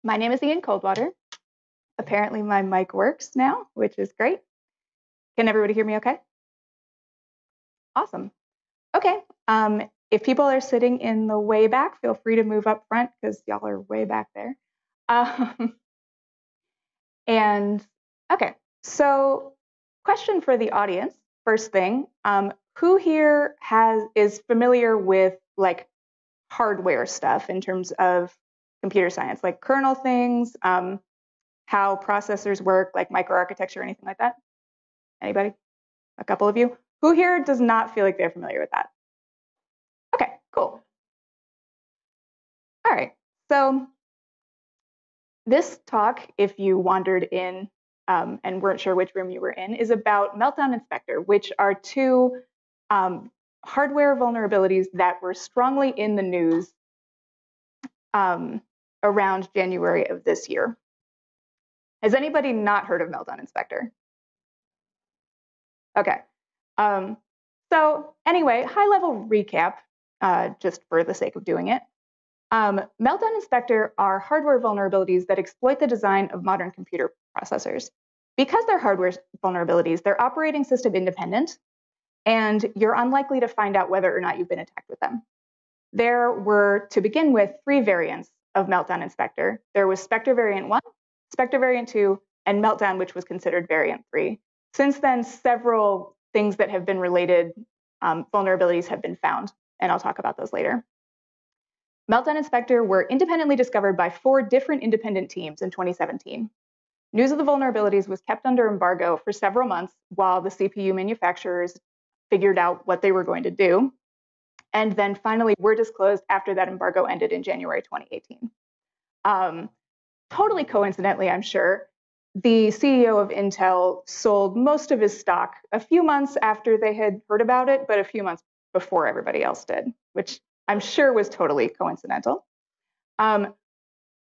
My name is Ian Coldwater. Apparently my mic works now, which is great. Can everybody hear me okay? Awesome. Okay. If people are sitting in the way back, feel free to move up front because y'all are way back there. And okay, so question for the audience, first thing, who here is familiar with like hardware stuff in terms of computer science, like kernel things, how processors work, like microarchitecture or anything like that? Anybody? A couple of you? Who here does not feel like they're familiar with that? Okay, cool. All right, so this talk, if you wandered in and weren't sure which room you were in, is about Meltdown and Spectre, which are two hardware vulnerabilities that were strongly in the news around January of this year. Has anybody not heard of Meltdown and Spectre? Okay. So anyway, high-level recap, just for the sake of doing it. Meltdown and Spectre are hardware vulnerabilities that exploit the design of modern computer processors. Because they're hardware vulnerabilities, they're operating system independent, and you're unlikely to find out whether or not you've been attacked with them. There were, to begin with, 3 variants of Meltdown and Spectre. There was Spectre variant 1, Spectre variant 2, and Meltdown, which was considered variant 3. Since then, several things that have been related vulnerabilities have been found, and I'll talk about those later. Meltdown and Spectre were independently discovered by 4 different independent teams in 2017. News of the vulnerabilities was kept under embargo for several months while the CPU manufacturers figured out what they were going to do, and then finally were disclosed after that embargo ended in January 2018. Totally coincidentally, I'm sure, the CEO of Intel sold most of his stock a few months after they had heard about it, but a few months before everybody else did, which I'm sure was totally coincidental.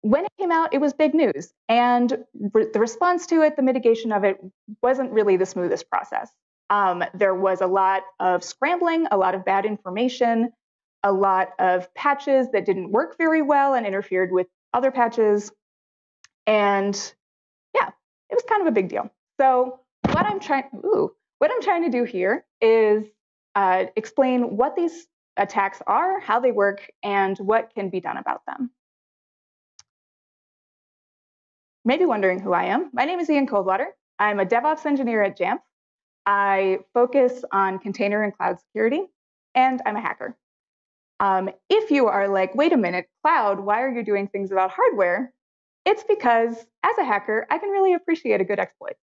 When it came out, it was big news, and the response to it, the mitigation of it, wasn't really the smoothest process. There was a lot of scrambling, a lot of bad information, a lot of patches that didn't work very well and interfered with other patches, and yeah, it was kind of a big deal. So what I'm trying to do here is explain what these attacks are, how they work, and what can be done about them. Maybe wondering who I am. My name is Ian Coldwater. I'm a DevOps engineer at Jamf. I focus on container and cloud security, and I'm a hacker. If you are like, wait a minute, cloud, why are you doing things about hardware? It's because as a hacker, I can really appreciate a good exploit.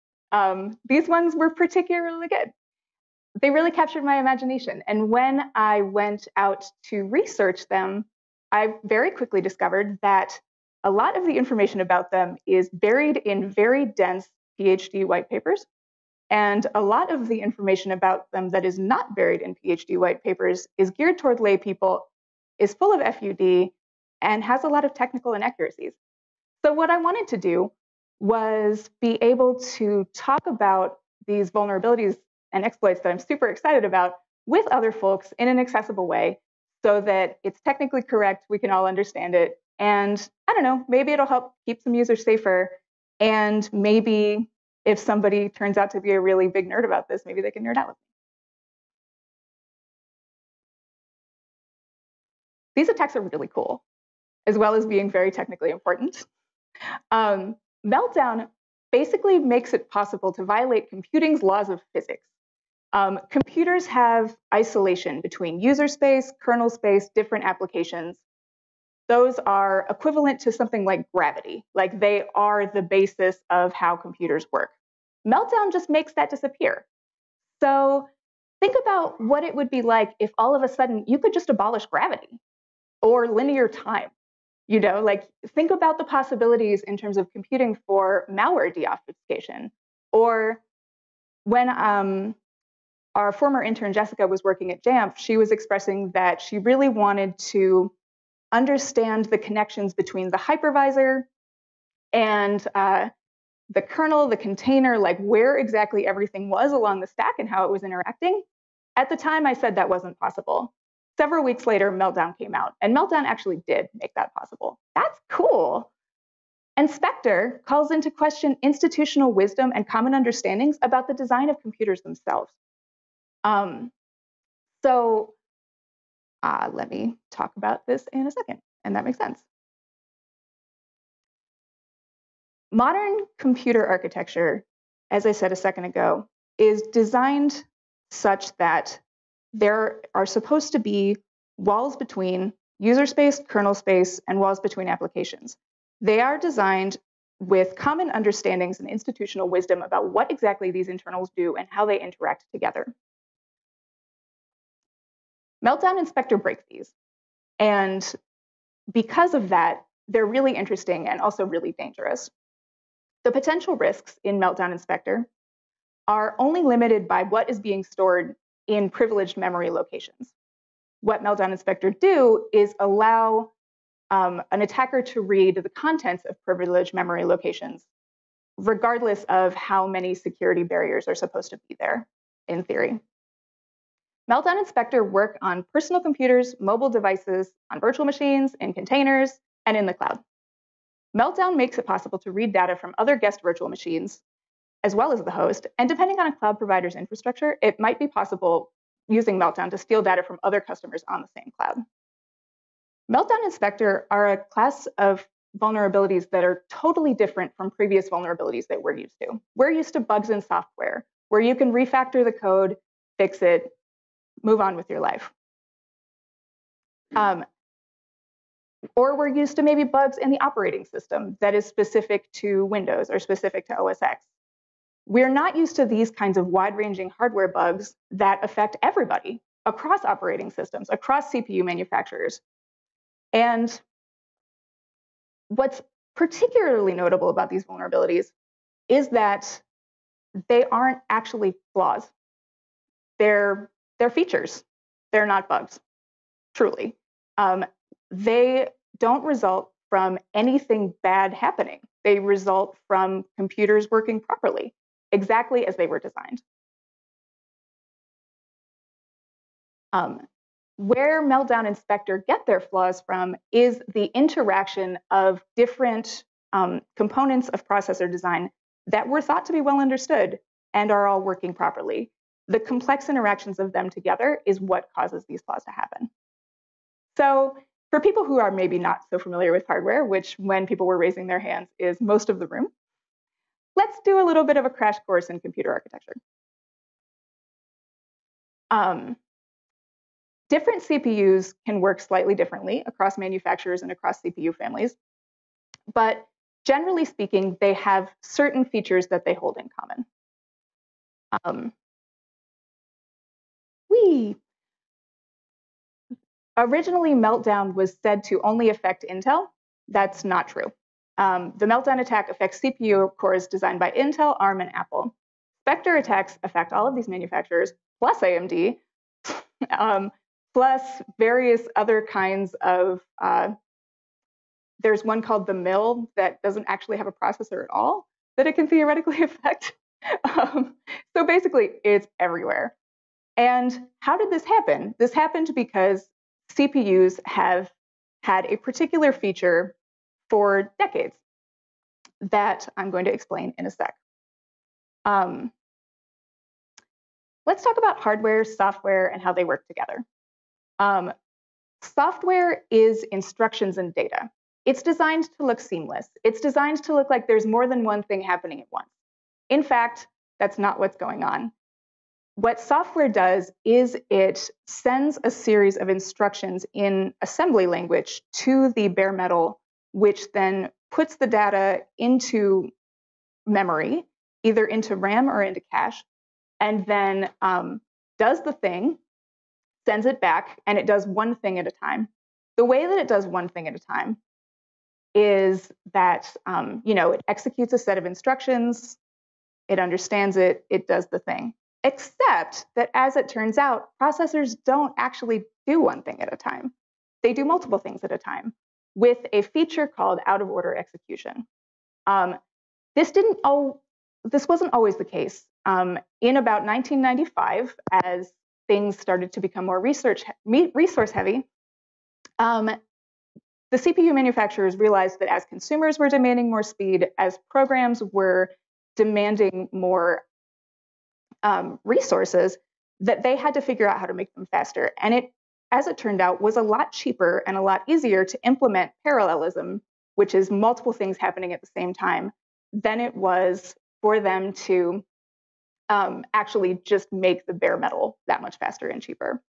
These ones were particularly good. They really captured my imagination. And when I went out to research them, I very quickly discovered that a lot of the information about them is buried in very dense PhD white papers. And a lot of the information about them that is not buried in PhD white papers is geared toward lay people, is full of FUD, and has a lot of technical inaccuracies. So what I wanted to do was be able to talk about these vulnerabilities and exploits that I'm super excited about with other folks in an accessible way so that it's technically correct, we can all understand it, and I don't know, maybe it'll help keep some users safer, and maybe if somebody turns out to be a really big nerd about this, maybe they can nerd out with me. These attacks are really cool, as well as being very technically important. Meltdown basically makes it possible to violate computing's laws of physics. Computers have isolation between user space, kernel space, different applications. Those are equivalent to something like gravity, like they are the basis of how computers work. Meltdown just makes that disappear. So think about what it would be like if all of a sudden you could just abolish gravity or linear time. You know, like think about the possibilities in terms of computing for malware deobfuscation. Or when our former intern Jessica was working at Jamf, she was expressing that she really wanted to understand the connections between the hypervisor and the kernel, the container, like where exactly everything was along the stack and how it was interacting. At the time, I said that wasn't possible. Several weeks later, Meltdown came out, and Meltdown actually did make that possible. That's cool. And Spectre calls into question institutional wisdom and common understandings about the design of computers themselves. Let me talk about this in a second, and that makes sense. Modern computer architecture, as I said a second ago, is designed such that there are supposed to be walls between user space, kernel space, and walls between applications. They are designed with common understandings and institutional wisdom about what exactly these internals do and how they interact together. Meltdown and Spectre break these. And because of that, they're really interesting and also really dangerous. The potential risks in Meltdown and Spectre are only limited by what is being stored in privileged memory locations. What Meltdown and Spectre do is allow an attacker to read the contents of privileged memory locations, regardless of how many security barriers are supposed to be there, in theory. Meltdown and Spectre work on personal computers, mobile devices, on virtual machines, in containers, and in the cloud. Meltdown makes it possible to read data from other guest virtual machines, as well as the host, and depending on a cloud provider's infrastructure, it might be possible using Meltdown to steal data from other customers on the same cloud. Meltdown and Spectre are a class of vulnerabilities that are totally different from previous vulnerabilities that we're used to. We're used to bugs in software, where you can refactor the code, fix it, move on with your life. Or we're used to maybe bugs in the operating system that is specific to Windows or specific to OS X. We're not used to these kinds of wide-ranging hardware bugs that affect everybody across operating systems, across CPU manufacturers. And what's particularly notable about these vulnerabilities is that they aren't actually flaws. They're features. They're not bugs, truly. They don't result from anything bad happening. They result from computers working properly, exactly as they were designed. Where Meltdown and Spectre get their flaws from is the interaction of different components of processor design that were thought to be well understood and are all working properly. The complex interactions of them together is what causes these flaws to happen. So for people who are maybe not so familiar with hardware, which when people were raising their hands is most of the room, let's do a little bit of a crash course in computer architecture. Different CPUs can work slightly differently across manufacturers and across CPU families, but generally speaking, they have certain features that they hold in common. Originally, Meltdown was said to only affect Intel. That's not true. The Meltdown attack affects CPU cores designed by Intel, ARM, and Apple. Spectre attacks affect all of these manufacturers, plus AMD, plus various other kinds of, there's one called the Mill that doesn't actually have a processor at all that it can theoretically affect. So basically, it's everywhere. And how did this happen? This happened because CPUs have had a particular feature for decades that I'm going to explain in a sec. Let's talk about hardware, software, and how they work together. Software is instructions and data. It's designed to look seamless. It's designed to look like there's more than one thing happening at once. In fact, that's not what's going on. What software does is it sends a series of instructions in assembly language to the bare metal, which then puts the data into memory, either into RAM or into cache, and then does the thing, sends it back, and it does one thing at a time. The way that it does one thing at a time is that it executes a set of instructions, it understands it, it does the thing. Except that, as it turns out, processors don't actually do one thing at a time. They do multiple things at a time with a feature called out-of-order execution. This wasn't always the case. In about 1995, as things started to become more resource heavy, the CPU manufacturers realized that as consumers were demanding more speed, as programs were demanding more resources, that they had to figure out how to make them faster. And it, as it turned out, was a lot cheaper and a lot easier to implement parallelism, which is multiple things happening at the same time, than it was for them to actually just make the bare metal that much faster and cheaper.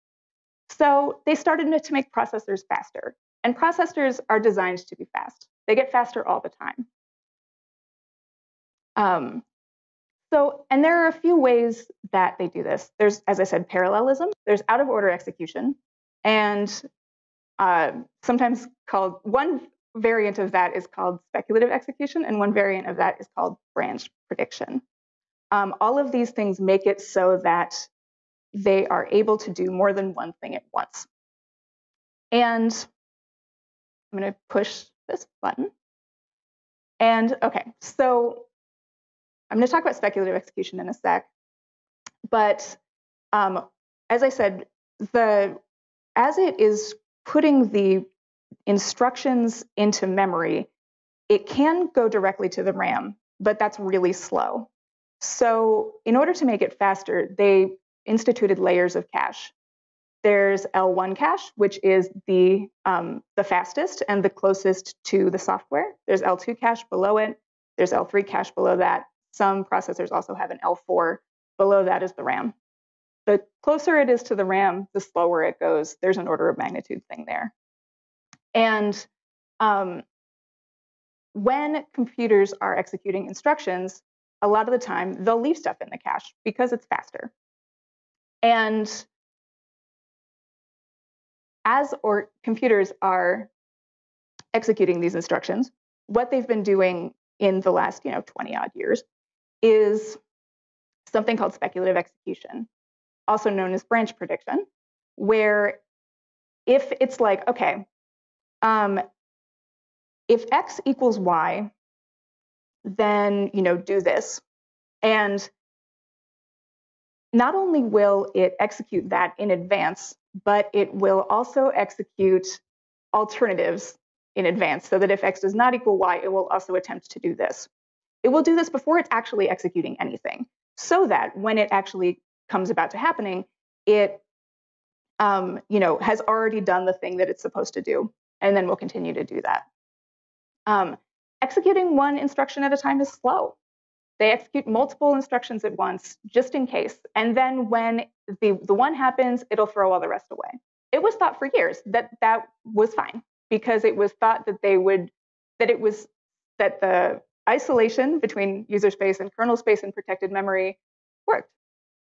So they started to make processors faster. And processors are designed to be fast. They get faster all the time. And there are a few ways that they do this. There's, as I said, parallelism. There's out-of-order execution. And sometimes called, one variant of that is called speculative execution, and one variant of that is called branch prediction. All of these things make it so that they are able to do more than one thing at once. And I'm going to push this button. And OK, so I'm going to talk about speculative execution in a sec. But as I said, as it is putting the instructions into memory, it can go directly to the RAM, but that's really slow. So in order to make it faster, they instituted layers of cache. There's L1 cache, which is the fastest and the closest to the software. There's L2 cache below it. There's L3 cache below that. Some processors also have an L4. Below that is the RAM. The closer it is to the RAM, the slower it goes. There's an order of magnitude thing there. And when computers are executing instructions, a lot of the time they'll leave stuff in the cache because it's faster. And as computers are executing these instructions, what they've been doing in the last 20-odd years is something called speculative execution, also known as branch prediction, where if it's like, OK, if X equals Y, then do this. And not only will it execute that in advance, but it will also execute alternatives in advance, so that if X does not equal Y, it will also attempt to do this. It will do this before it's actually executing anything, so that when it actually comes about to happening, it has already done the thing that it's supposed to do, and then will continue to do that. Executing one instruction at a time is slow. They execute multiple instructions at once, just in case. And then when the one happens, it'll throw all the rest away. It was thought for years that that was fine, because it was thought that that the isolation between user space and kernel space and protected memory worked.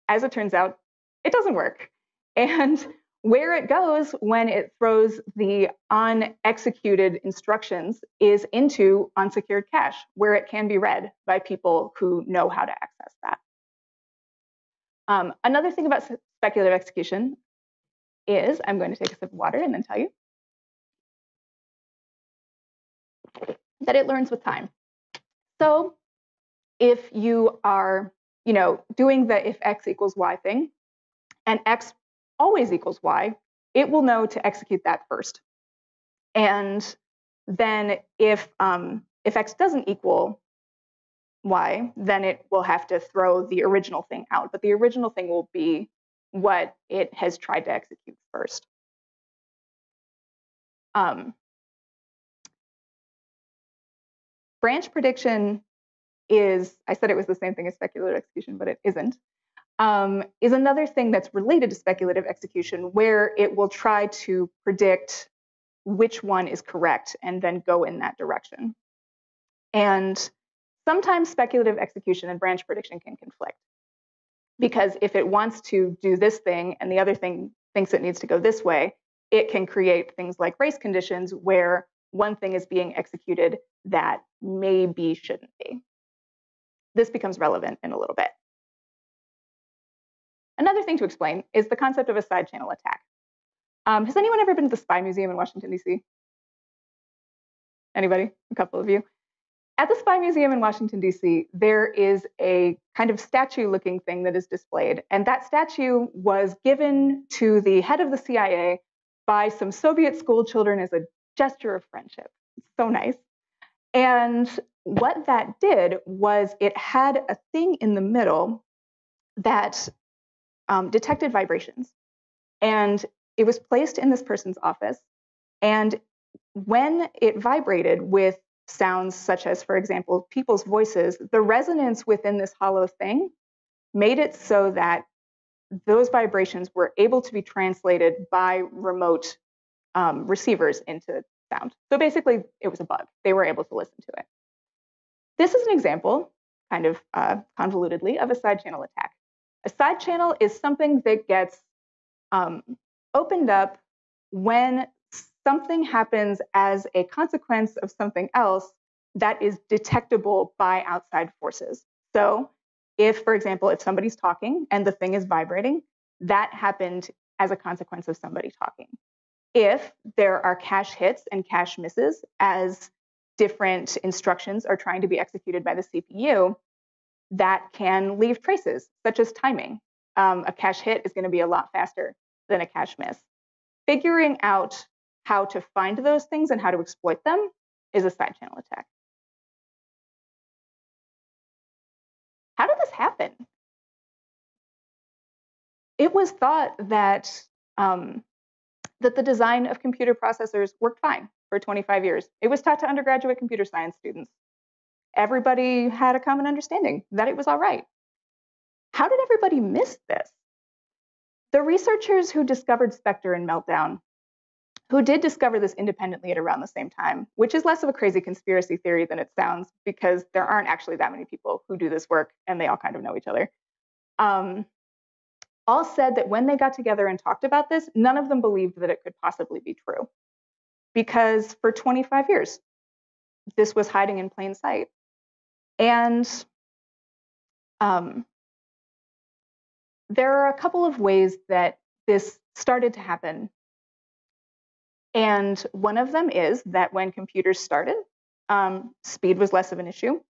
As it turns out, it doesn't work. And where it goes when it throws the unexecuted instructions is into unsecured cache, where it can be read by people who know how to access that. Another thing about speculative execution is, I'm going to take a sip of water and then tell you, that it learns with time. So if you are doing the if X equals Y thing, and X always equals Y, it will know to execute that first. And then if X doesn't equal Y, then it will have to throw the original thing out. But the original thing will be what it has tried to execute first. Branch prediction is, I said it was the same thing as speculative execution, but it isn't. Is another thing that's related to speculative execution, where it will try to predict which one is correct and then go in that direction. And sometimes speculative execution and branch prediction can conflict, because if it wants to do this thing and the other thing thinks it needs to go this way, it can create things like race conditions where one thing is being executed that maybe shouldn't be. This becomes relevant in a little bit. Another thing to explain is the concept of a side channel attack. Has anyone ever been to the Spy Museum in Washington, D.C.? Anybody? A couple of you. At the Spy Museum in Washington, D.C., there is a kind of statue-looking thing that is displayed. And that statue was given to the head of the CIA by some Soviet school children as a gesture of friendship. It's so nice. And what that did was it had a thing in the middle that detected vibrations. And it was placed in this person's office. And when it vibrated with sounds such as, for example, people's voices, the resonance within this hollow thing made it so that those vibrations were able to be translated by remote receivers into sound. So basically, it was a bug. They were able to listen to it. This is an example, kind of convolutedly, of a side channel attack. A side channel is something that gets opened up when something happens as a consequence of something else that is detectable by outside forces. So if, for example, if somebody's talking and the thing is vibrating, that happened as a consequence of somebody talking. If there are cache hits and cache misses as different instructions are trying to be executed by the CPU, that can leave traces, such as timing. A cache hit is going to be a lot faster than a cache miss. Figuring out how to find those things and how to exploit them is a side channel attack. How did this happen? It was thought that that the design of computer processors worked fine for 25 years. It was taught to undergraduate computer science students. Everybody had a common understanding that it was all right. How did everybody miss this? The researchers who discovered Spectre and Meltdown, who did discover this independently at around the same time, which is less of a crazy conspiracy theory than it sounds, because there aren't actually that many people who do this work, and they all kind of know each other, all said that when they got together and talked about this, none of them believed that it could possibly be true. Because for 25 years, this was hiding in plain sight. And there are a couple of ways that this started to happen. And one of them is that when computers started, speed was less of an issue.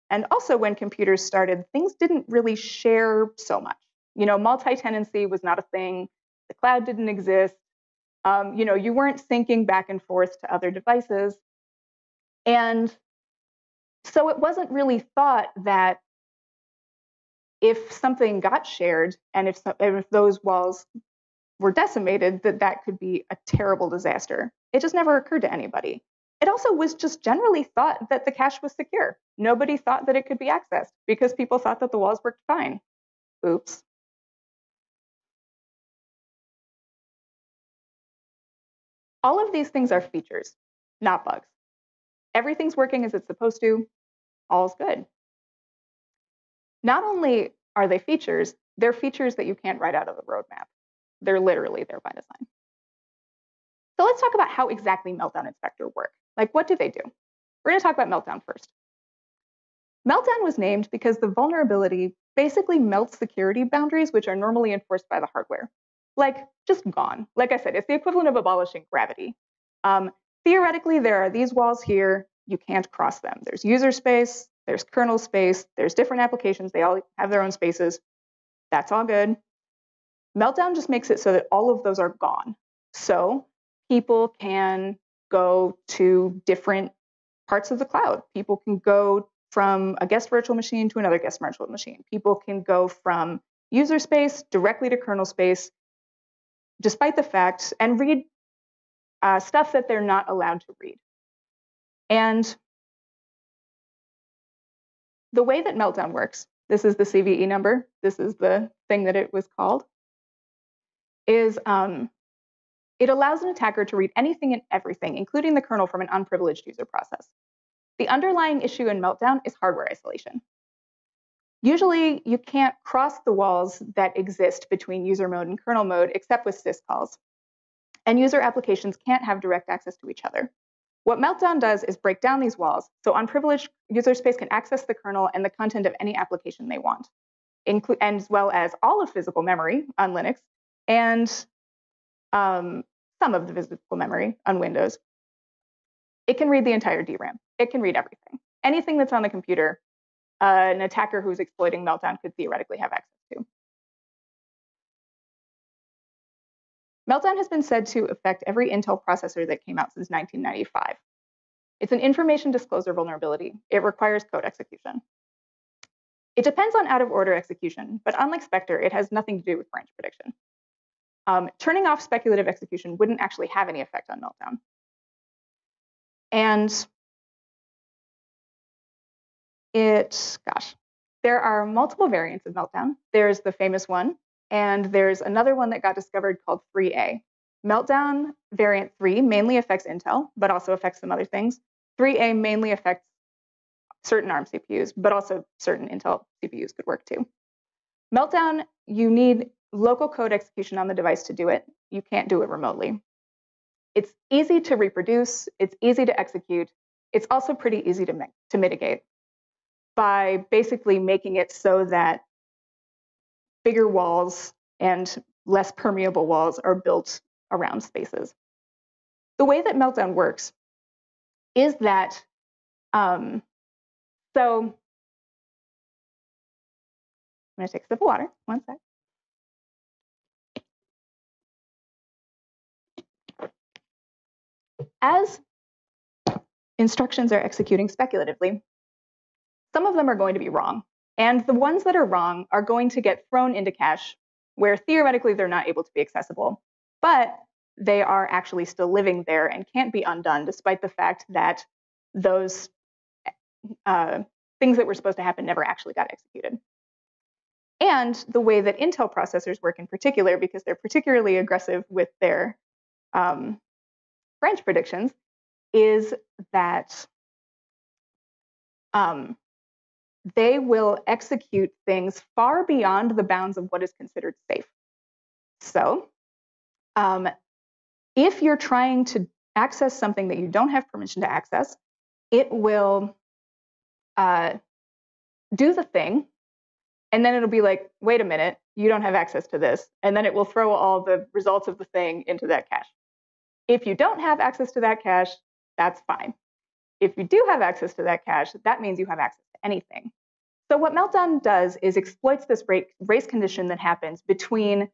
And also when computers started, things didn't really share so much. You know, multi-tenancy was not a thing. The cloud didn't exist. You know, you weren't syncing back and forth to other devices. And so it wasn't really thought that if something got shared and if those walls were decimated, that could be a terrible disaster. It just never occurred to anybody. It also was just generally thought that the cache was secure. Nobody thought that it could be accessed because people thought that the walls worked fine. Oops. All of these things are features, not bugs. Everything's working as it's supposed to. All's good. Not only are they features, they're features that you can't write out of the roadmap. They're literally there by design. So let's talk about how exactly Meltdown and Spectre work. Like, what do they do? We're going to talk about Meltdown first. Meltdown was named because the vulnerability basically melts security boundaries, which are normally enforced by the hardware. Like, just gone. Like I said, it's the equivalent of abolishing gravity. Theoretically, there are these walls here. You can't cross them. There's user space, there's kernel space, there's different applications. They all have their own spaces. That's all good. Meltdown just makes it so that all of those are gone. So people can go to different parts of the cloud. People can go from a guest virtual machine to another guest virtual machine. People can go from user space directly to kernel space, despite the fact, and read stuff that they're not allowed to read. And the way that Meltdown works, this is the CVE number, this is the thing that it was called, is it allows an attacker to read anything and everything, including the kernel, from an unprivileged user process. The underlying issue in Meltdown is hardware isolation. Usually, you can't cross the walls that exist between user mode and kernel mode except with syscalls. And user applications can't have direct access to each other. What Meltdown does is break down these walls so unprivileged user space can access the kernel and the content of any application they want, as well as all of physical memory on Linux and some of the physical memory on Windows. It can read the entire DRAM. It can read everything. Anything that's on the computer, an attacker who's exploiting Meltdown could theoretically have access to. Meltdown has been said to affect every Intel processor that came out since 1995. It's an information disclosure vulnerability. It requires code execution. It depends on out-of-order execution, but unlike Spectre, it has nothing to do with branch prediction. Turning off speculative execution wouldn't actually have any effect on Meltdown. And there are multiple variants of Meltdown. There's the famous one, and there's another one that got discovered called 3A. Meltdown variant 3 mainly affects Intel, but also affects some other things. 3A mainly affects certain ARM CPUs, but also certain Intel CPUs could work too. Meltdown, you need local code execution on the device to do it. You can't do it remotely. It's easy to reproduce. It's easy to execute. It's also pretty easy to mitigate by basically making it so that bigger walls and less permeable walls are built around spaces. The way that Meltdown works is that, so I'm going to take a sip of water, one sec. As instructions are executing speculatively, some of them are going to be wrong. And the ones that are wrong are going to get thrown into cache where theoretically they're not able to be accessible, but they are actually still living there and can't be undone despite the fact that those things that were supposed to happen never actually got executed. And the way that Intel processors work in particular, because they're particularly aggressive with their branch predictions, is that they will execute things far beyond the bounds of what is considered safe. So if you're trying to access something that you don't have permission to access, it will do the thing, and then it'll be like, wait a minute, you don't have access to this. And then it will throw all the results of the thing into that cache. If you don't have access to that cache, that's fine. If you do have access to that cache, that means you have access to anything. So what Meltdown does is exploits this race condition that happens between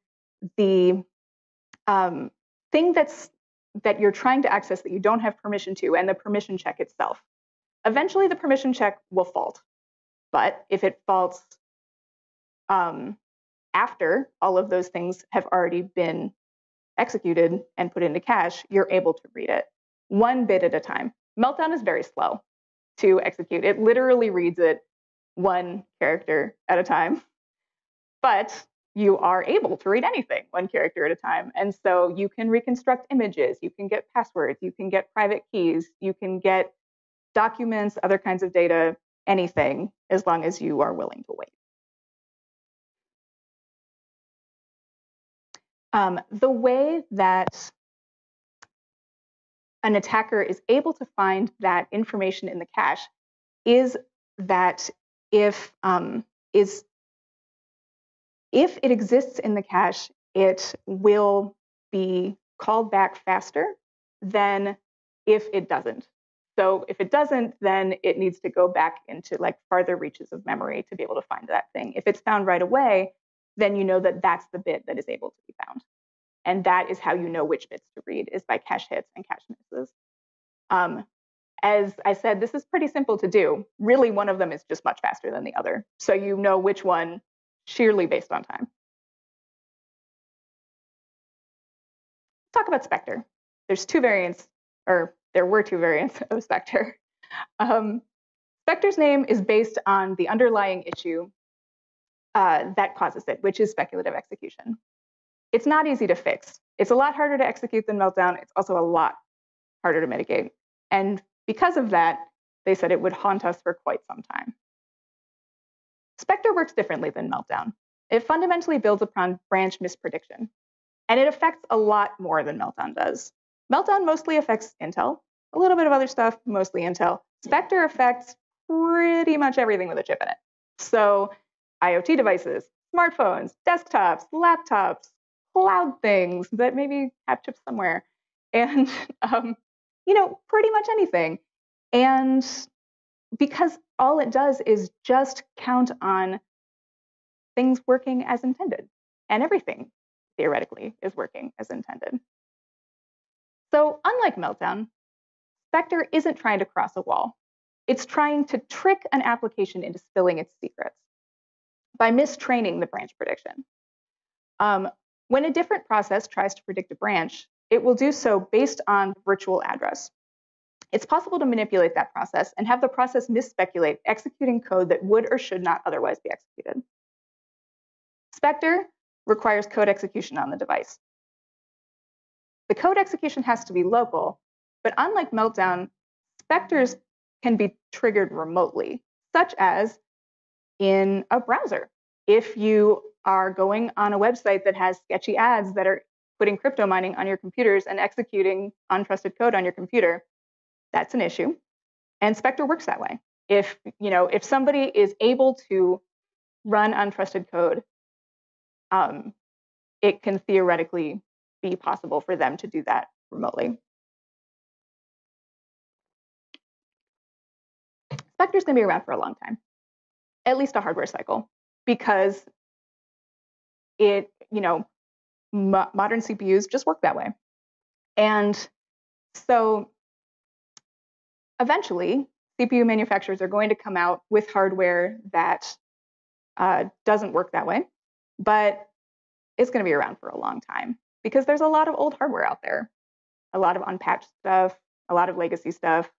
the thing that you're trying to access that you don't have permission to and the permission check itself. Eventually, the permission check will fault. But if it faults after all of those things have already been executed and put into cache, you're able to read it one bit at a time. Meltdown is very slow to execute. It literally reads it one character at a time. But you are able to read anything one character at a time. And so you can reconstruct images, you can get passwords, you can get private keys, you can get documents, other kinds of data, anything, as long as you are willing to wait. The way that an attacker is able to find that information in the cache is that if it exists in the cache, it will be called back faster than if it doesn't. So if it doesn't, then it needs to go back into like farther reaches of memory to be able to find that thing. If it's found right away, then you know that that's the bit that is able to be found. And that is how you know which bits to read, is by cache hits and cache misses. As I said, this is pretty simple to do. Really, one of them is just much faster than the other. So you know which one sheerly based on time. Talk about Spectre. There's two variants, or there were two variants of Spectre. Spectre's name is based on the underlying issue that causes it, which is speculative execution. It's not easy to fix. It's a lot harder to execute than Meltdown. It's also a lot harder to mitigate. And because of that, they said it would haunt us for quite some time. Spectre works differently than Meltdown. It fundamentally builds upon branch misprediction, and it affects a lot more than Meltdown does. Meltdown mostly affects Intel, a little bit of other stuff, mostly Intel. Spectre affects pretty much everything with a chip in it. So IoT devices, smartphones, desktops, laptops, cloud things that maybe have chips somewhere, and pretty much anything. And because all it does is just count on things working as intended, and everything theoretically is working as intended. So unlike Meltdown, Spectre isn't trying to cross a wall. It's trying to trick an application into spilling its secrets by mistraining the branch prediction. When a different process tries to predict a branch, it will do so based on virtual address. It's possible to manipulate that process and have the process misspeculate, executing code that would or should not otherwise be executed. Spectre requires code execution on the device. The code execution has to be local, but unlike Meltdown, Spectres can be triggered remotely, such as in a browser. If you are going on a website that has sketchy ads that are putting crypto mining on your computers and executing untrusted code on your computer, that's an issue. And Spectre works that way. If somebody is able to run untrusted code, it can theoretically be possible for them to do that remotely. Spectre's going to be around for a long time, at least a hardware cycle, because modern CPUs just work that way. And so eventually, CPU manufacturers are going to come out with hardware that doesn't work that way, but it's going to be around for a long time because there's a lot of old hardware out there, a lot of unpatched stuff, a lot of legacy stuff.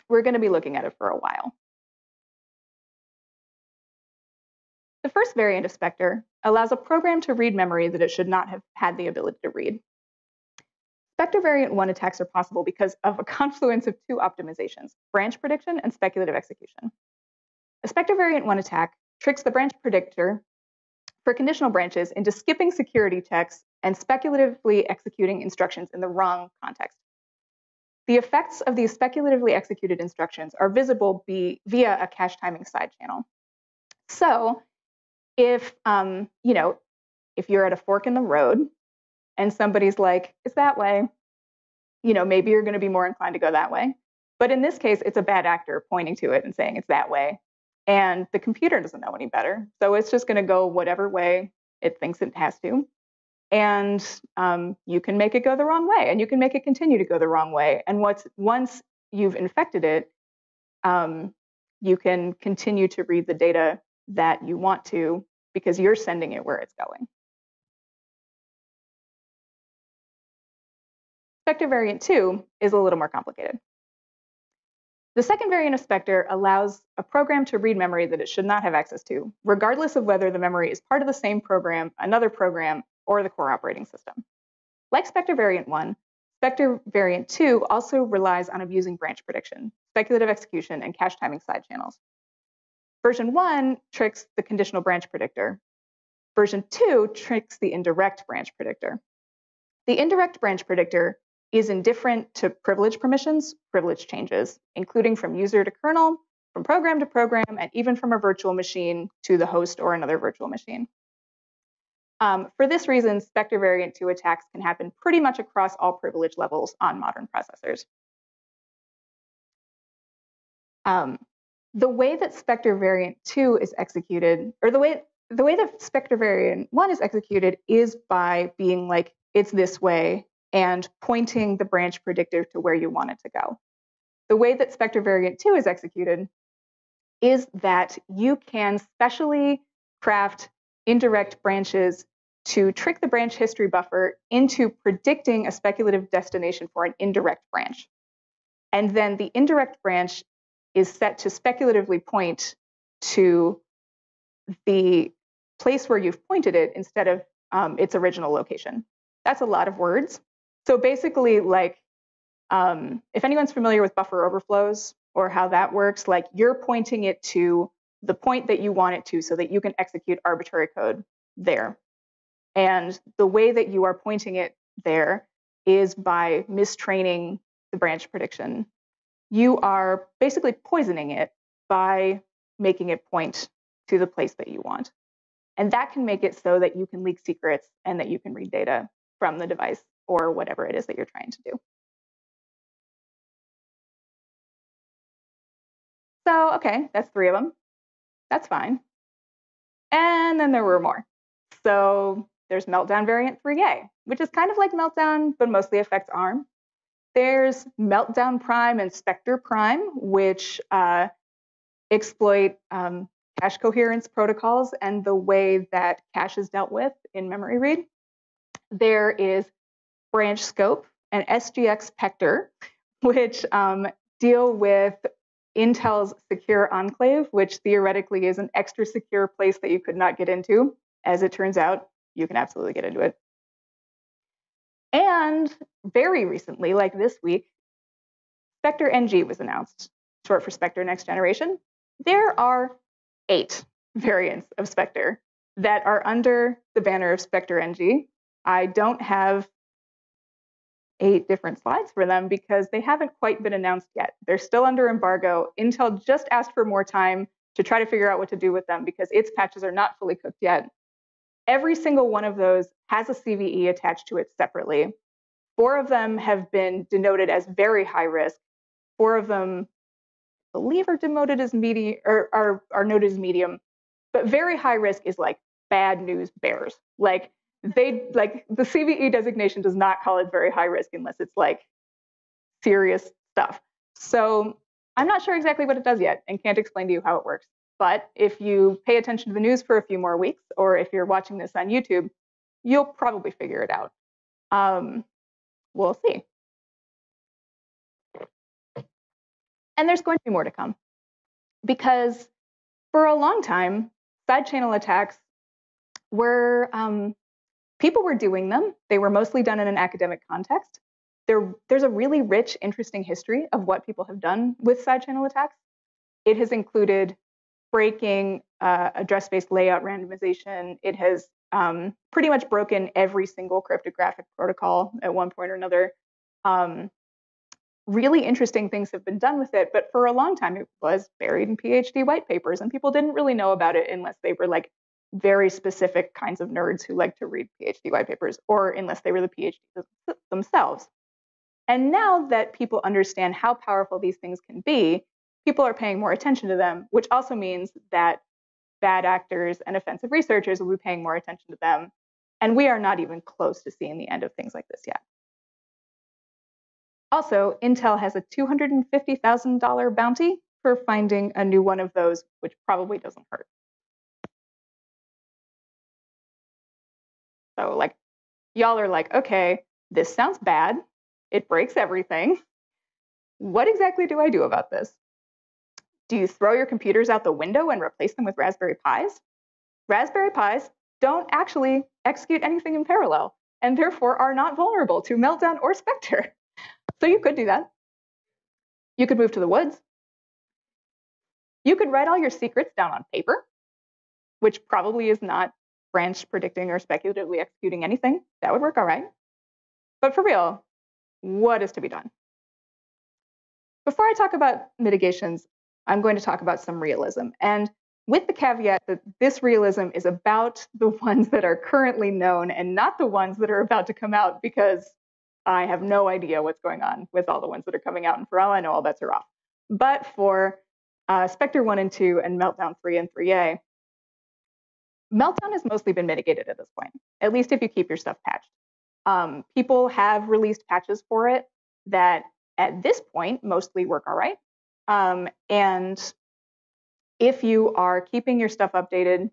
We're going to be looking at it for a while. The first variant of Spectre allows a program to read memory that it should not have had the ability to read. Spectre variant 1 attacks are possible because of a confluence of two optimizations, branch prediction and speculative execution. A Spectre variant 1 attack tricks the branch predictor for conditional branches into skipping security checks and speculatively executing instructions in the wrong context. The effects of these speculatively executed instructions are visible via a cache timing side channel. So if you're at a fork in the road and somebody's like, it's that way, maybe you're going to be more inclined to go that way. But in this case, it's a bad actor pointing to it and saying it's that way. And the computer doesn't know any better. So it's just going to go whatever way it thinks it has to. And you can make it go the wrong way, and you can make it continue to go the wrong way. And once you've infected it, you can continue to read the data that you want to because you're sending it where it's going. Spectre variant 2 is a little more complicated. The second variant of Spectre allows a program to read memory that it should not have access to, regardless of whether the memory is part of the same program, another program, or the core operating system. Like Spectre variant 1, Spectre variant 2 also relies on abusing branch prediction, speculative execution, and cache timing side channels. Version 1 tricks the conditional branch predictor. Version 2 tricks the indirect branch predictor. The indirect branch predictor is indifferent to privilege permissions, privilege changes, including from user to kernel, from program to program, and even from a virtual machine to the host or another virtual machine. For this reason, Spectre variant 2 attacks can happen pretty much across all privilege levels on modern processors. The way that Spectre variant 2 is executed, or the way that Spectre variant 1 is executed is by being like, it's this way, and pointing the branch predictor to where you want it to go. The way that Spectre variant 2 is executed is that you can specially craft indirect branches to trick the branch history buffer into predicting a speculative destination for an indirect branch. And then the indirect branch is set to speculatively point to the place where you've pointed it instead of its original location. That's a lot of words. So basically, like, if anyone's familiar with buffer overflows or how that works, like you're pointing it to the point that you want it to so that you can execute arbitrary code there. And the way that you are pointing it there is by mistraining the branch prediction. You are basically poisoning it by making it point to the place that you want. And that can make it so that you can leak secrets and that you can read data from the device or whatever it is that you're trying to do. So, okay, that's 3 of them. That's fine. And then there were more. So There's Meltdown variant 3A, which is kind of like Meltdown, but mostly affects ARM. There's Meltdown Prime and Spectre Prime, which exploit cache coherence protocols and the way that cache is dealt with in memory read. There is Branch Scope and SGX Spectre, which deal with Intel's secure enclave, which theoretically is an extra secure place that you could not get into. As it turns out, you can absolutely get into it. And very recently, like this week, Spectre NG was announced, short for Spectre Next Generation. There are 8 variants of Spectre that are under the banner of Spectre NG. I don't have 8 different slides for them because they haven't quite been announced yet. They're still under embargo. Intel just asked for more time to try to figure out what to do with them because its patches are not fully cooked yet. Every single one of those has a CVE attached to it separately. 4 of them have been denoted as very high risk. 4 of them, I believe, are demoted as medium, or are noted as medium. But very high risk is like bad news bears. The CVE designation does not call it very high risk unless it's like serious stuff. So I'm not sure exactly what it does yet and can't explain to you how it works. But if you pay attention to the news for a few more weeks, or if you're watching this on YouTube, you'll probably figure it out. We'll see. And there's going to be more to come because for a long time, side channel attacks were, people were doing them. They were mostly done in an academic context. There's a really rich, interesting history of what people have done with side channel attacks. It has included breaking address-based layout randomization. It has pretty much broken every single cryptographic protocol at one point or another. Really interesting things have been done with it, but for a long time it was buried in PhD white papers, and people didn't really know about it unless they were like very specific kinds of nerds who like to read PhD white papers, or unless they were the PhDs themselves. And now that people understand how powerful these things can be, people are paying more attention to them, which also means that bad actors and offensive researchers will be paying more attention to them. And we are not even close to seeing the end of things like this yet. Also, Intel has a $250,000 bounty for finding a new one of those, which probably doesn't hurt. So like, y'all are like, okay, this sounds bad. It breaks everything. What exactly do I do about this? Do you throw your computers out the window and replace them with Raspberry Pis? Raspberry Pis don't actually execute anything in parallel, and therefore are not vulnerable to Meltdown or Spectre. So you could do that. You could move to the woods. You could write all your secrets down on paper, which probably is not branch predicting or speculatively executing anything. That would work all right. But for real, what is to be done? Before I talk about mitigations, I'm going to talk about some realism. And with the caveat that this realism is about the ones that are currently known and not the ones that are about to come out, because I have no idea what's going on with all the ones that are coming out. And for all I know, all bets are off. But for Spectre 1 and 2 and Meltdown 3 and 3A, Meltdown has mostly been mitigated at this point, at least if you keep your stuff patched. People have released patches for it that at this point mostly work all right. And if you are keeping your stuff updated,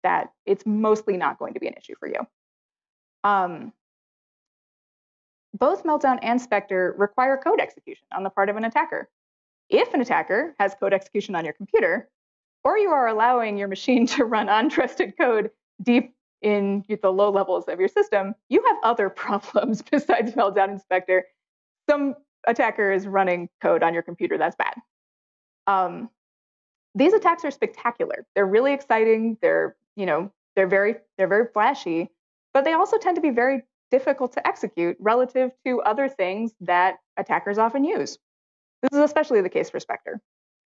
that it's mostly not going to be an issue for you. Both Meltdown and Spectre require code execution on the part of an attacker. If an attacker has code execution on your computer, or you are allowing your machine to run untrusted code deep in the low levels of your system, you have other problems besides Meltdown and Spectre. Some attacker is running code on your computer that's bad. These attacks are spectacular. They're really exciting. They're very flashy, but they also tend to be very difficult to execute relative to other things that attackers often use. This is especially the case for Spectre.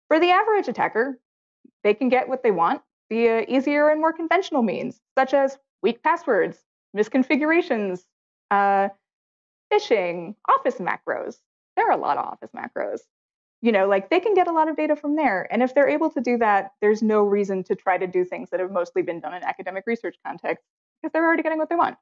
For the average attacker, they can get what they want via easier and more conventional means, such as weak passwords, misconfigurations, phishing, office macros. There are a lot of office macros. They can get a lot of data from there. And if they're able to do that, there's no reason to try to do things that have mostly been done in academic research contexts because they're already getting what they want.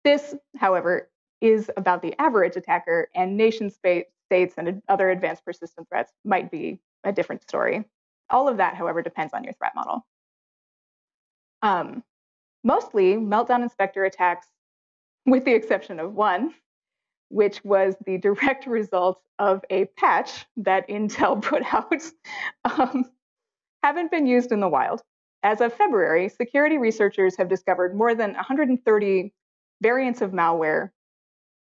This, however, is about the average attacker, and nation states and other advanced persistent threats might be a different story. All of that, however, depends on your threat model. Mostly, Meltdown and Spectre attacks, with the exception of one, which was the direct result of a patch that Intel put out, haven't been used in the wild. As of February, security researchers have discovered more than 130 variants of malware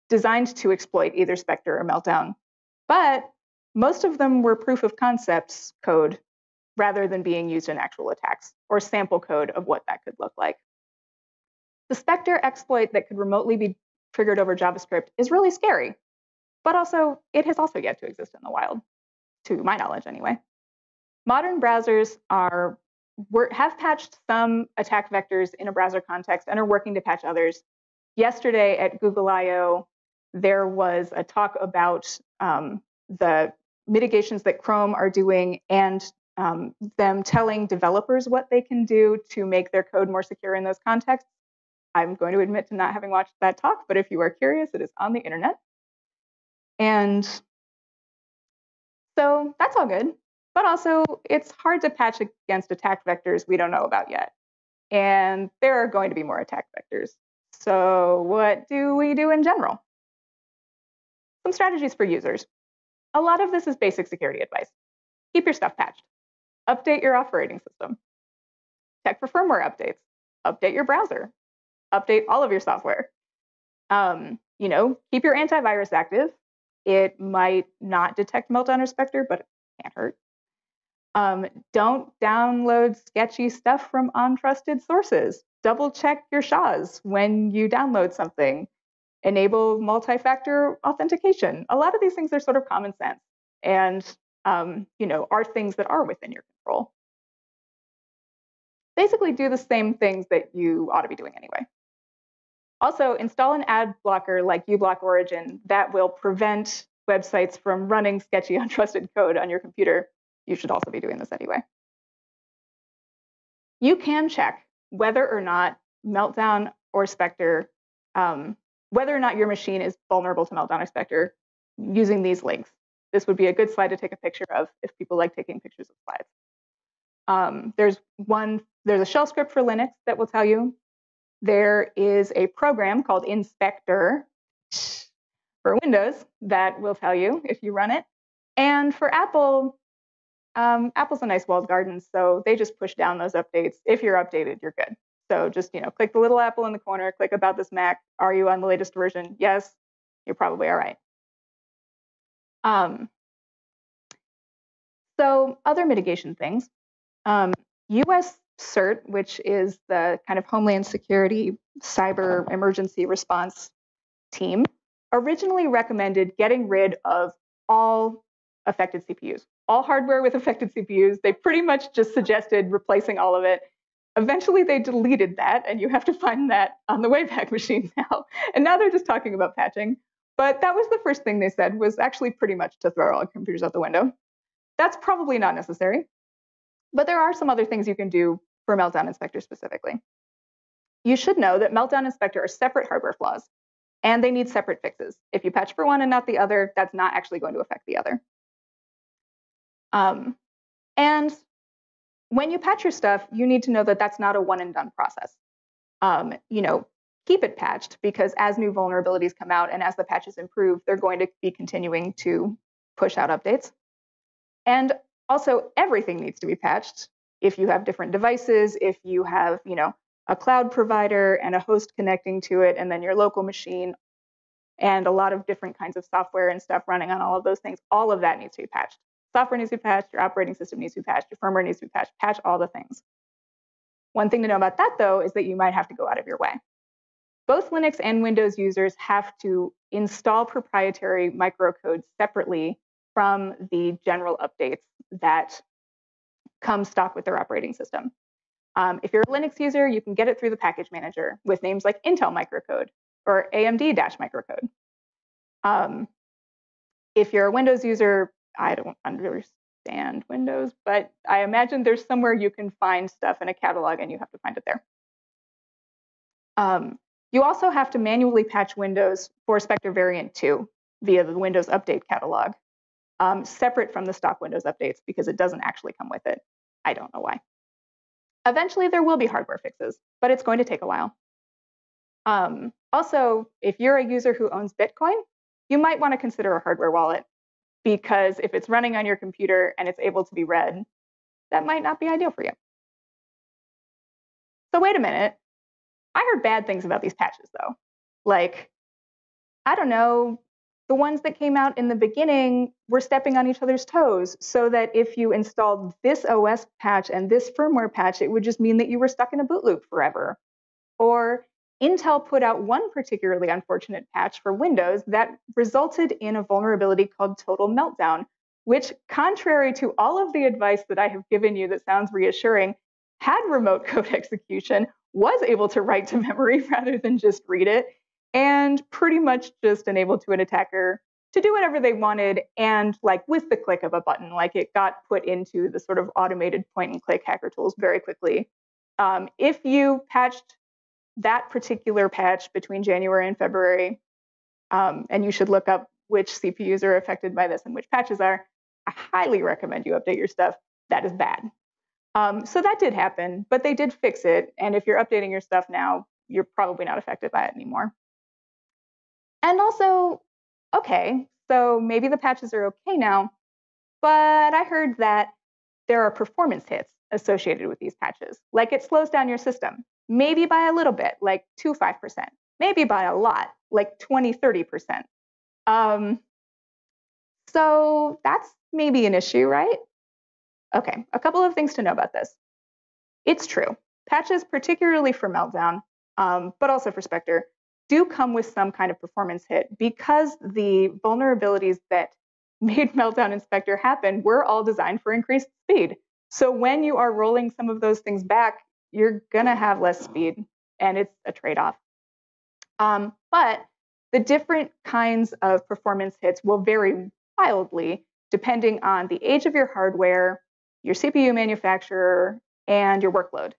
designed to exploit either Spectre or Meltdown. But most of them were proof of concepts code rather than being used in actual attacks, or sample code of what that could look like. The Spectre exploit that could remotely be triggered over JavaScript is really scary, but also it has also yet to exist in the wild, to my knowledge anyway. Modern browsers have patched some attack vectors in a browser context and are working to patch others. Yesterday at Google I/O, there was a talk about the mitigations that Chrome are doing and them telling developers what they can do to make their code more secure in those contexts. I'm going to admit to not having watched that talk, but if you are curious, it is on the internet. And so that's all good. But also, it's hard to patch against attack vectors we don't know about yet. And there are going to be more attack vectors. So what do we do in general? Some strategies for users. A lot of this is basic security advice. Keep your stuff patched. Update your operating system. Check for firmware updates. Update your browser. Update all of your software. Keep your antivirus active. It might not detect Meltdown or Spectre, but it can't hurt. Don't download sketchy stuff from untrusted sources. Double check your SHAs when you download something. Enable multi-factor authentication. A lot of these things are sort of common sense and are things that are within your control. Basically do the same things that you ought to be doing anyway. Also, install an ad blocker like uBlock Origin that will prevent websites from running sketchy, untrusted code on your computer. You should also be doing this anyway. You can check whether or not Meltdown or Spectre, whether or not your machine is vulnerable to Meltdown or Spectre using these links. This would be a good slide to take a picture of if people like taking pictures of slides. There's a shell script for Linux that will tell you. There is a program called Inspector for Windows that will tell you if you run it. And for Apple, Apple's a nice walled garden, so they just push down those updates. If you're updated, you're good. So just click the little apple in the corner, click about this Mac. Are you on the latest version? Yes, you're probably all right. So other mitigation things. US CERT, which is the kind of Homeland Security cyber emergency response team, originally recommended getting rid of all affected CPUs, all hardware with affected CPUs. They pretty much just suggested replacing all of it. Eventually, they deleted that, and you have to find that on the Wayback Machine now. And now they're just talking about patching. But that was the first thing they said, was actually pretty much to throw all computers out the window. That's probably not necessary. But there are some other things you can do for Meltdown and Spectre specifically. You should know that Meltdown and Spectre are separate hardware flaws, and they need separate fixes. If you patch for one and not the other, that's not actually going to affect the other. And when you patch your stuff, you need to know that that's not a one and done process. Keep it patched, because as new vulnerabilities come out and as the patches improve, they're going to be continuing to push out updates. And also, everything needs to be patched. If you have different devices, if you have, a cloud provider and a host connecting to it, and then your local machine, and a lot of different kinds of software and stuff running on all of those things, all of that needs to be patched. Software needs to be patched, your operating system needs to be patched, your firmware needs to be patched, patch all the things. One thing to know about that, though, is that you might have to go out of your way. Both Linux and Windows users have to install proprietary microcodes separately from the general updates that come stock with their operating system. If you're a Linux user, you can get it through the package manager with names like Intel microcode or AMD-microcode. If you're a Windows user, I don't understand Windows, but I imagine there's somewhere you can find stuff in a catalog and you have to find it there. You also have to manually patch Windows for Spectre Variant 2 via the Windows Update catalog, separate from the stock Windows updates because it doesn't actually come with it. I don't know why. Eventually, there will be hardware fixes, but it's going to take a while. Also, if you're a user who owns Bitcoin, you might want to consider a hardware wallet, because if it's running on your computer and it's able to be read, that might not be ideal for you. So wait a minute. I heard bad things about these patches, though. Like, I don't know, the ones that came out in the beginning were stepping on each other's toes, so that if you installed this OS patch and this firmware patch, it would just mean that you were stuck in a boot loop forever. Or Intel put out one particularly unfortunate patch for Windows that resulted in a vulnerability called Total Meltdown, which, contrary to all of the advice that I have given you that sounds reassuring, had remote code execution, was able to write to memory rather than just read it, and pretty much just enabled to an attacker to do whatever they wanted, and like with the click of a button, like it got put into the sort of automated point and click hacker tools very quickly. If you patched that particular patch between January and February, and you should look up which CPUs are affected by this and which patches are, I highly recommend you update your stuff. That is bad. So that did happen, but they did fix it. And if you're updating your stuff now, you're probably not affected by it anymore. And also, okay, so maybe the patches are okay now, but I heard that there are performance hits associated with these patches. Like it slows down your system, maybe by a little bit, like 2 to 5%, maybe by a lot, like 20, 30%. So that's maybe an issue, right? Okay, a couple of things to know about this. It's true. Patches, particularly for Meltdown, but also for Spectre, do come with some kind of performance hit because the vulnerabilities that made Meltdown and Spectre happen were all designed for increased speed. So when you are rolling some of those things back, you're going to have less speed, and it's a trade-off. But the different kinds of performance hits will vary wildly depending on the age of your hardware, your CPU manufacturer, and your workload.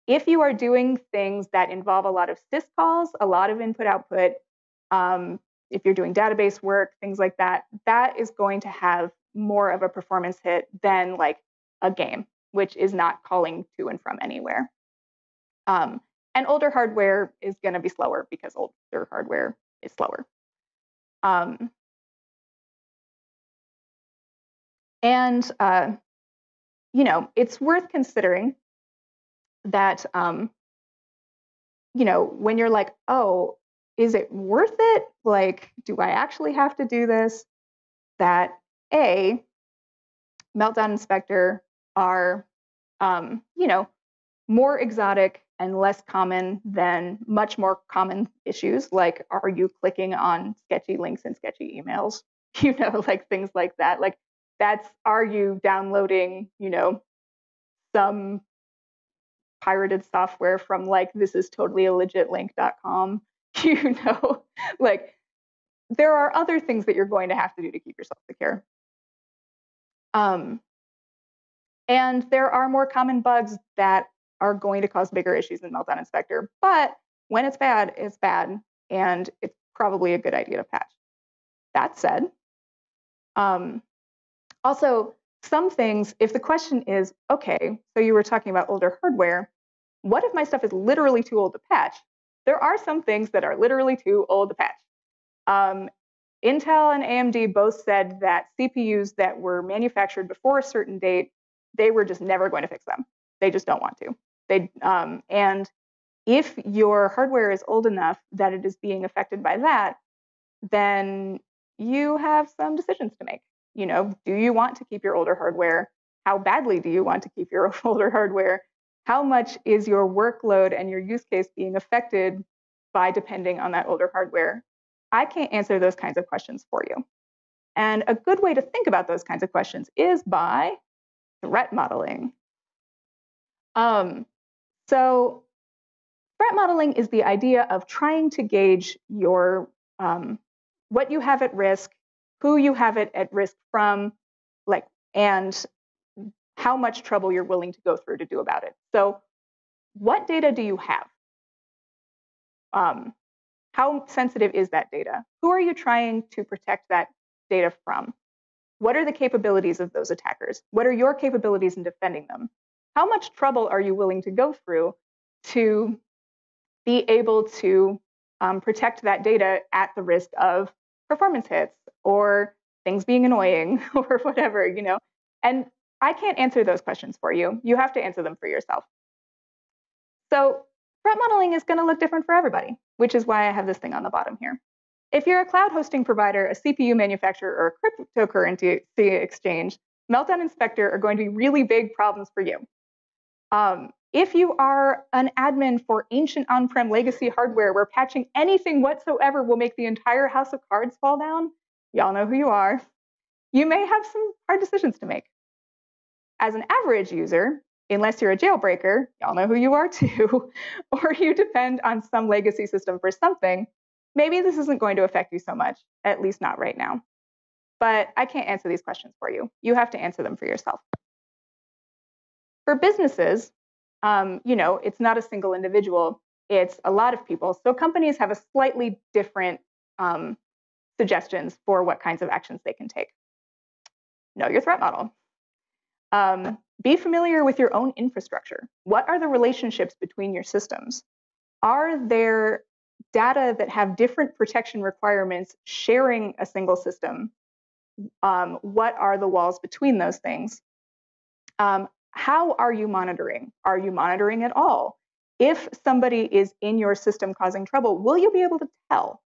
If you are doing things that involve a lot of syscalls, a lot of input-output, if you're doing database work, things like that, that is going to have more of a performance hit than like a game, which is not calling to and from anywhere. And older hardware is going to be slower because older hardware is slower. You know, it's worth considering that, you know, when you're like, oh, is it worth it? Like, do I actually have to do this? That A, Meltdown and Spectre are, you know, more exotic and less common than much more common issues, like, are you clicking on sketchy links and sketchy emails? You know, like things like that. Like, that's, are you downloading, you know, some pirated software from like this is totally a legit link.com? You know, like there are other things that you're going to have to do to keep yourself secure. And there are more common bugs that are going to cause bigger issues than Meltdown and Spectre. But when it's bad, and it's probably a good idea to patch. That said, also, some things, if the question is, okay, so you were talking about older hardware, what if my stuff is literally too old to patch? There are some things that are literally too old to patch. Intel and AMD both said that CPUs that were manufactured before a certain date, they were just never going to fix them. They just don't want to. And if your hardware is old enough that it is being affected by that, then you have some decisions to make. You know, do you want to keep your older hardware? How badly do you want to keep your older hardware? How much is your workload and your use case being affected by depending on that older hardware? I can't answer those kinds of questions for you. And a good way to think about those kinds of questions is by threat modeling. So threat modeling is the idea of trying to gauge your what you have at risk, who you have it at risk from, like, and how much trouble you're willing to go through to do about it. So what data do you have? How sensitive is that data? Who are you trying to protect that data from? What are the capabilities of those attackers? What are your capabilities in defending them? How much trouble are you willing to go through to be able to protect that data at the risk of performance hits or things being annoying or whatever, you know? And I can't answer those questions for you. You have to answer them for yourself. So threat modeling is going to look different for everybody, which is why I have this thing on the bottom here. If you're a cloud hosting provider, a CPU manufacturer, or a cryptocurrency exchange, Meltdown and Spectre are going to be really big problems for you. If you are an admin for ancient on-prem legacy hardware where patching anything whatsoever will make the entire house of cards fall down, y'all know who you are. You may have some hard decisions to make. As an average user, unless you're a jailbreaker, y'all know who you are too, or you depend on some legacy system for something, maybe this isn't going to affect you so much, at least not right now. But I can't answer these questions for you. You have to answer them for yourself. For businesses, you know, it's not a single individual, it's a lot of people. So companies have a slightly different suggestions for what kinds of actions they can take. Know your threat model. Be familiar with your own infrastructure. What are the relationships between your systems? Are there data that have different protection requirements sharing a single system? What are the walls between those things? How are you monitoring? Are you monitoring at all? If somebody is in your system causing trouble, will you be able to tell?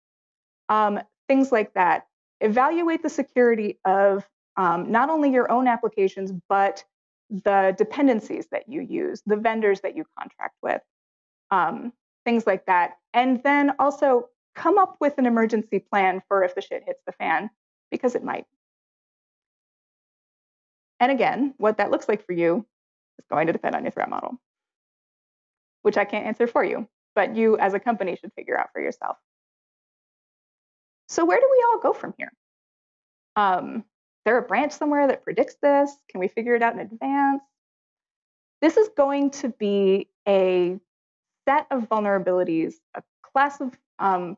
Things like that. Evaluate the security of not only your own applications, but the dependencies that you use, the vendors that you contract with, things like that. And then also come up with an emergency plan for if the shit hits the fan, because it might. And again, what that looks like for you is going to depend on your threat model, which I can't answer for you, but you as a company should figure out for yourself. So where do we all go from here? Is there a branch somewhere that predicts this? Can we figure it out in advance? This is going to be a set of vulnerabilities, a class of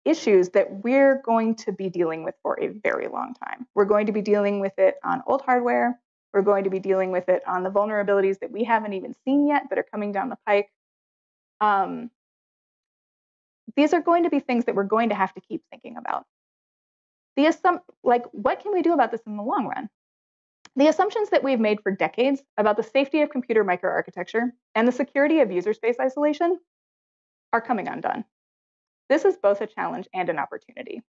issues that we're going to be dealing with for a very long time. We're going to be dealing with it on old hardware. We're going to be dealing with it on the vulnerabilities that we haven't even seen yet that are coming down the pike. These are going to be things that we're going to have to keep thinking about. What can we do about this in the long run? The assumptions that we've made for decades about the safety of computer microarchitecture and the security of user space isolation are coming undone. This is both a challenge and an opportunity.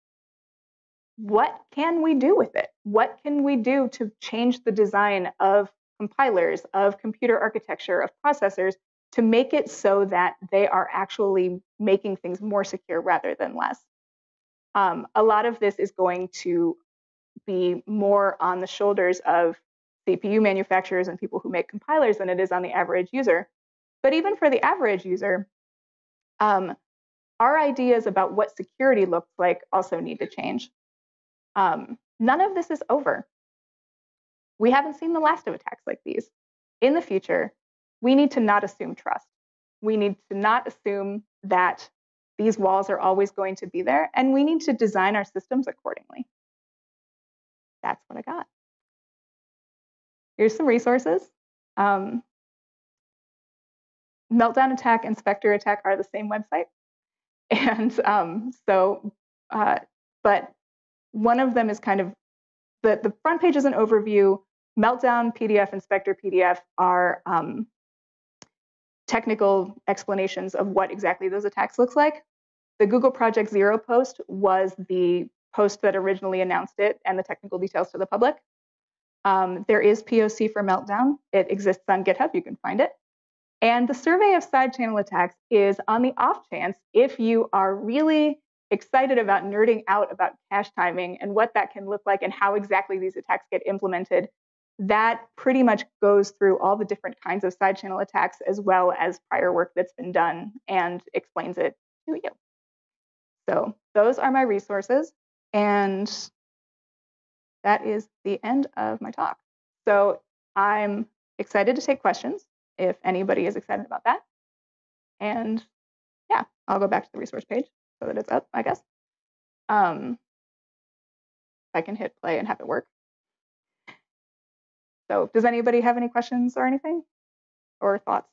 What can we do with it? What can we do to change the design of compilers, of computer architecture, of processors, to make it so that they are actually making things more secure rather than less? A lot of this is going to be more on the shoulders of CPU manufacturers and people who make compilers than it is on the average user. But even for the average user, our ideas about what security looks like also need to change. None of this is over. We haven't seen the last of attacks like these. In the future, we need to not assume trust. We need to not assume that these walls are always going to be there, and we need to design our systems accordingly. That's what I got. Here's some resources. Meltdown Attack and Spectre Attack are the same website. And but one of them is kind of, the front page is an overview. Meltdown PDF and Spectre PDF are technical explanations of what exactly those attacks looks like. The Google Project Zero post was the post that originally announced it and the technical details to the public. There is POC for Meltdown. It exists on GitHub. You can find it. And the survey of side channel attacks is on the off chance if you are really excited about nerding out about cache timing and what that can look like and how exactly these attacks get implemented. That pretty much goes through all the different kinds of side channel attacks as well as prior work that's been done and explains it to you. So those are my resources, and that is the end of my talk. So I'm excited to take questions if anybody is excited about that. And yeah, I'll go back to the resource page so that it's up, I guess. I can hit play and have it work. So does anybody have any questions or anything or thoughts?